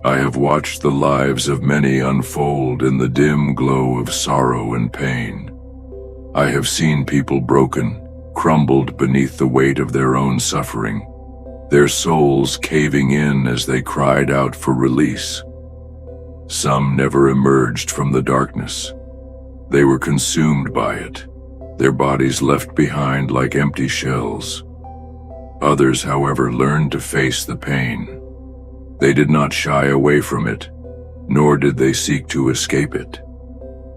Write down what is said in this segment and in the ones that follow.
I have watched the lives of many unfold in the dim glow of sorrow and pain. I have seen people broken, crumbled beneath the weight of their own suffering, their souls caving in as they cried out for release. Some never emerged from the darkness. They were consumed by it, their bodies left behind like empty shells. Others, however, learned to face the pain. They did not shy away from it, nor did they seek to escape it.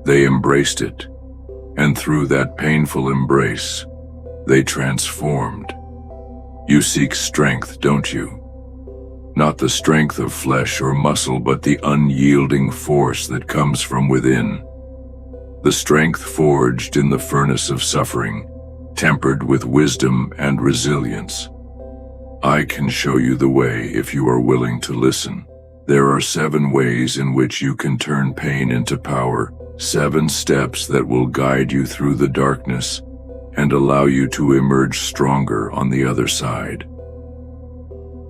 They embraced it, and through that painful embrace, they transformed. You seek strength, don't you? Not the strength of flesh or muscle, but the unyielding force that comes from within. The strength forged in the furnace of suffering, tempered with wisdom and resilience. I can show you the way if you are willing to listen. There are 7 ways in which you can turn pain into power, 7 steps that will guide you through the darkness and allow you to emerge stronger on the other side.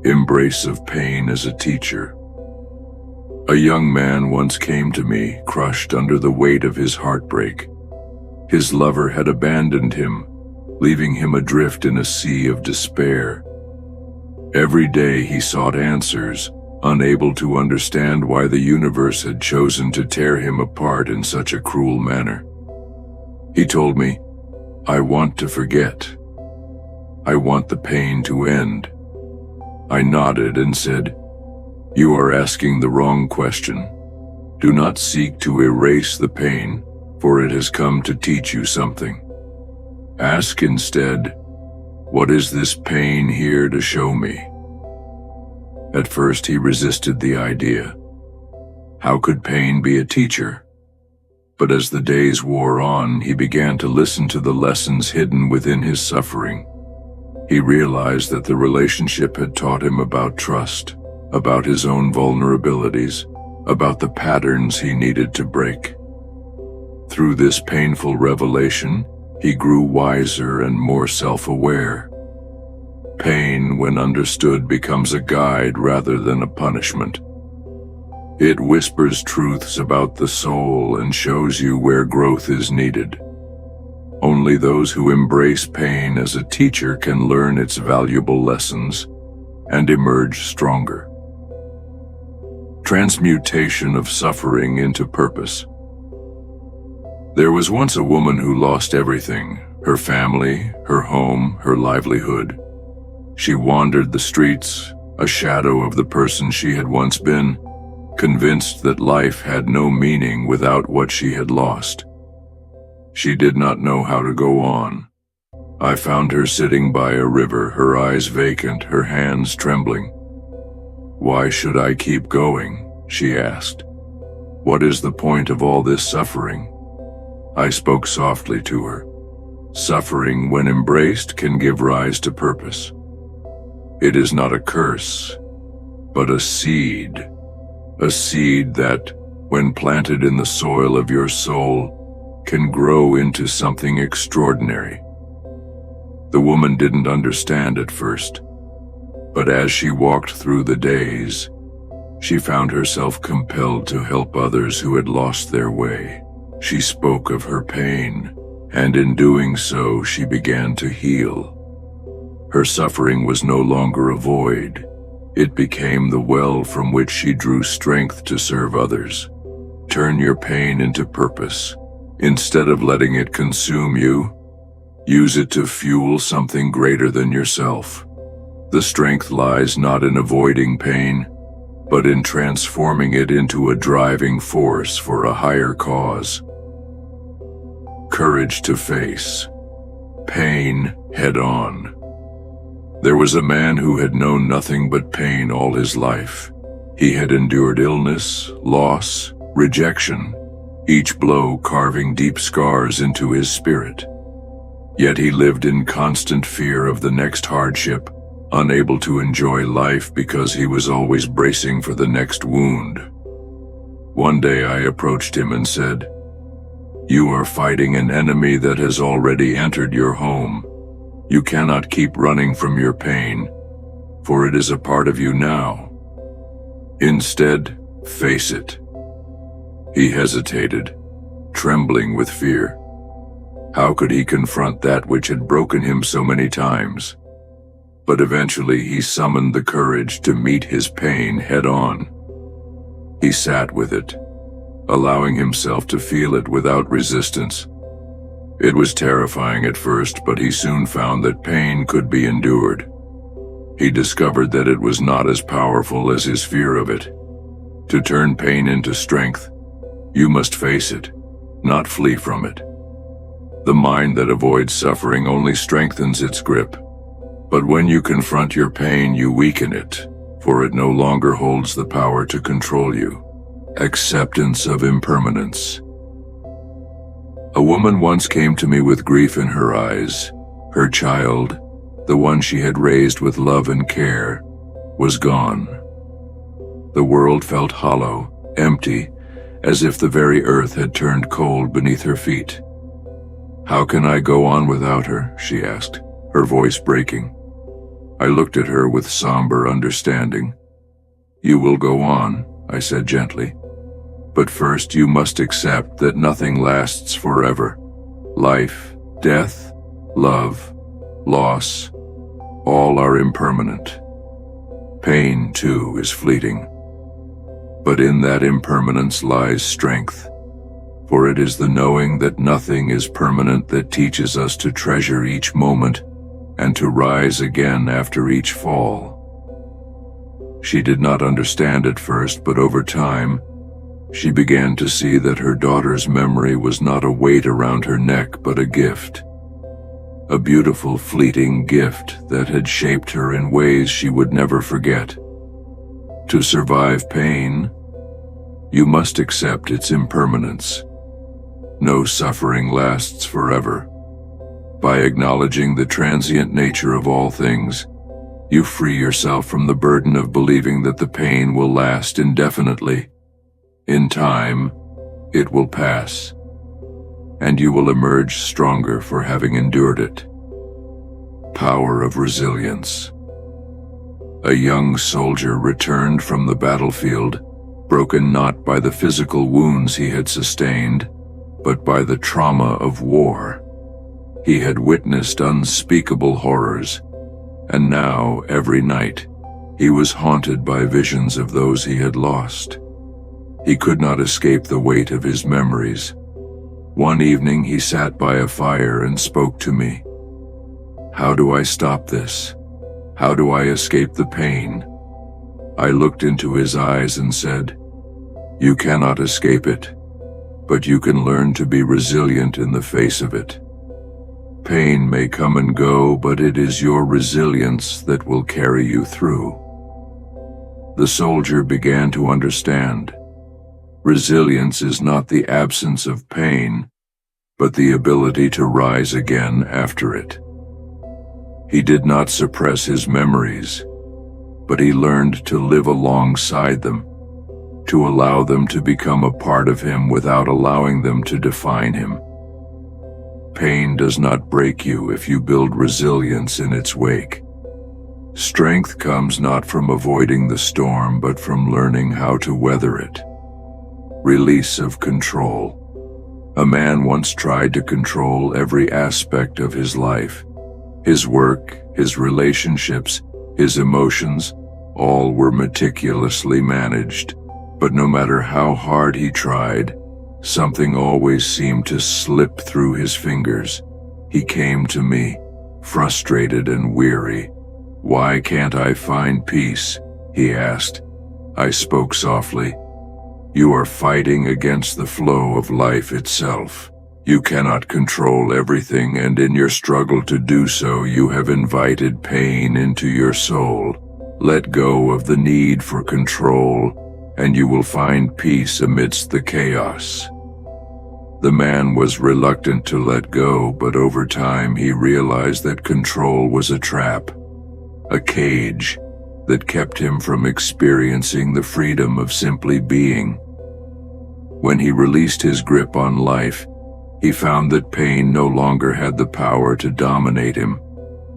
Embrace of pain as a teacher. A young man once came to me, crushed under the weight of his heartbreak. His lover had abandoned him, leaving him adrift in a sea of despair. Every day he sought answers, unable to understand why the universe had chosen to tear him apart in such a cruel manner. He told me, "I want to forget. I want the pain to end." I nodded and said, "You are asking the wrong question. Do not seek to erase the pain, for it has come to teach you something. Ask instead, what is this pain here to show me?" At first he resisted the idea. How could pain be a teacher? But as the days wore on, he began to listen to the lessons hidden within his suffering. He realized that the relationship had taught him about trust, about his own vulnerabilities, about the patterns he needed to break. Through this painful revelation, he grew wiser and more self-aware. Pain, when understood, becomes a guide rather than a punishment. It whispers truths about the soul and shows you where growth is needed. Only those who embrace pain as a teacher can learn its valuable lessons and emerge stronger. Transmutation of suffering into purpose. There was once a woman who lost everything: her family, her home, her livelihood. She wandered the streets, a shadow of the person she had once been, convinced that life had no meaning without what she had lost. She did not know how to go on. I found her sitting by a river, her eyes vacant, her hands trembling. "Why should I keep going?" she asked. "What is the point of all this suffering?" I spoke softly to her. Suffering, when embraced, can give rise to purpose. It is not a curse, but a seed that, when planted in the soil of your soul, can grow into something extraordinary. The woman didn't understand at first, but as she walked through the days, she found herself compelled to help others who had lost their way. She spoke of her pain, and in doing so, she began to heal. Her suffering was no longer a void. It became the well from which she drew strength to serve others. Turn your pain into purpose. Instead of letting it consume you, use it to fuel something greater than yourself. The strength lies not in avoiding pain, but in transforming it into a driving force for a higher cause. Courage to face pain head-on. There was a man who had known nothing but pain all his life. He had endured illness, loss, rejection, each blow carving deep scars into his spirit. Yet he lived in constant fear of the next hardship, unable to enjoy life because he was always bracing for the next wound. One day I approached him and said, "You are fighting an enemy that has already entered your home. You cannot keep running from your pain, for it is a part of you now. Instead, face it. He hesitated, trembling with fear. How could he confront that which had broken him so many times? But eventually he summoned the courage to meet his pain head-on. He sat with it, allowing himself to feel it without resistance. It was terrifying at first, but he soon found that pain could be endured. He discovered that it was not as powerful as his fear of it. To turn pain into strength, you must face it, not flee from it. The mind that avoids suffering only strengthens its grip. But when you confront your pain, you weaken it, for it no longer holds the power to control you. Acceptance of impermanence. A woman once came to me with grief in her eyes. Her child, the one she had raised with love and care, was gone. The world felt hollow, empty, as if the very earth had turned cold beneath her feet. "How can I go on without her?" she asked, her voice breaking. I looked at her with somber understanding. "You will go on," I said gently. "But first you must accept that nothing lasts forever. Life, death, love, loss, all are impermanent. Pain, too, is fleeting. But in that impermanence lies strength, for it is the knowing that nothing is permanent that teaches us to treasure each moment and to rise again after each fall." She did not understand at first, but over time, she began to see that her daughter's memory was not a weight around her neck, but a gift. A beautiful, fleeting gift that had shaped her in ways she would never forget. To survive pain, you must accept its impermanence. No suffering lasts forever. By acknowledging the transient nature of all things, you free yourself from the burden of believing that the pain will last indefinitely. In time, it will pass, and you will emerge stronger for having endured it. Power of resilience. A young soldier returned from the battlefield, broken not by the physical wounds he had sustained, but by the trauma of war. He had witnessed unspeakable horrors, and now, every night, he was haunted by visions of those he had lost. He could not escape the weight of his memories. One evening he sat by a fire and spoke to me. "How do I stop this? How do I escape the pain?" I looked into his eyes and said, "You cannot escape it, but you can learn to be resilient in the face of it. Pain may come and go, but it is your resilience that will carry you through." The soldier began to understand. Resilience is not the absence of pain, but the ability to rise again after it. He did not suppress his memories, but he learned to live alongside them, to allow them to become a part of him without allowing them to define him. Pain does not break you if you build resilience in its wake. Strength comes not from avoiding the storm, but from learning how to weather it. Release of control. A man once tried to control every aspect of his life. His work, his relationships, his emotions, all were meticulously managed. But no matter how hard he tried, something always seemed to slip through his fingers. He came to me, frustrated and weary. "Why can't I find peace?" he asked. I spoke softly. "You are fighting against the flow of life itself. You cannot control everything, and in your struggle to do so, you have invited pain into your soul. Let go of the need for control, and you will find peace amidst the chaos." The man was reluctant to let go, but over time he realized that control was a trap, a cage that kept him from experiencing the freedom of simply being. When he released his grip on life, he found that pain no longer had the power to dominate him.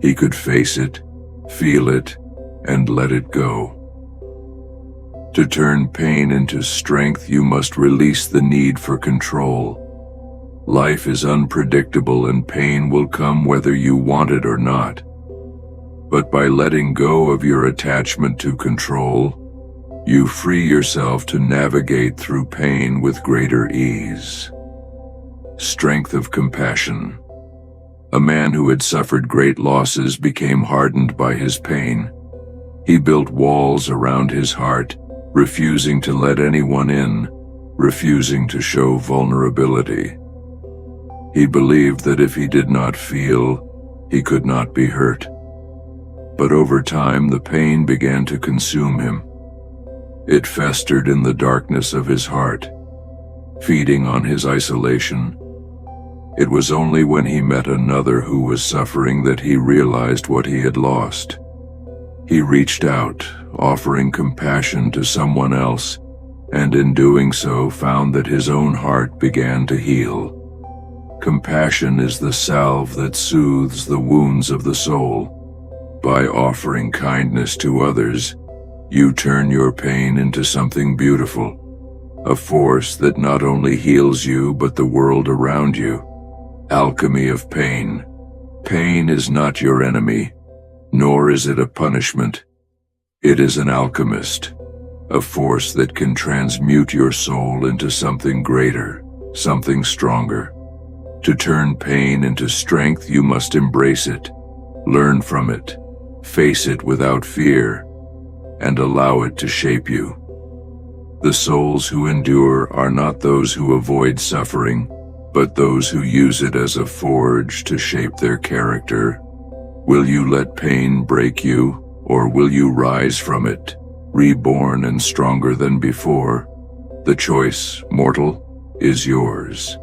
He could face it, feel it, and let it go. To turn pain into strength, you must release the need for control. Life is unpredictable and pain will come whether you want it or not. But by letting go of your attachment to control, you free yourself to navigate through pain with greater ease. Strength of compassion. A man who had suffered great losses became hardened by his pain. He built walls around his heart, refusing to let anyone in, refusing to show vulnerability. He believed that if he did not feel, he could not be hurt. But over time, the pain began to consume him. It festered in the darkness of his heart, feeding on his isolation. It was only when he met another who was suffering that he realized what he had lost. He reached out, offering compassion to someone else, and in doing so found that his own heart began to heal. Compassion is the salve that soothes the wounds of the soul. By offering kindness to others, you turn your pain into something beautiful, a force that not only heals you but the world around you. Alchemy of Pain. Pain is not your enemy, nor is it a punishment. It is an alchemist, a force that can transmute your soul into something greater, something stronger. To turn pain into strength, you must embrace it, learn from it, face it without fear, and allow it to shape you. The souls who endure are not those who avoid suffering, but those who use it as a forge to shape their character. Will you let pain break you, or will you rise from it, reborn and stronger than before? The choice, mortal, is yours.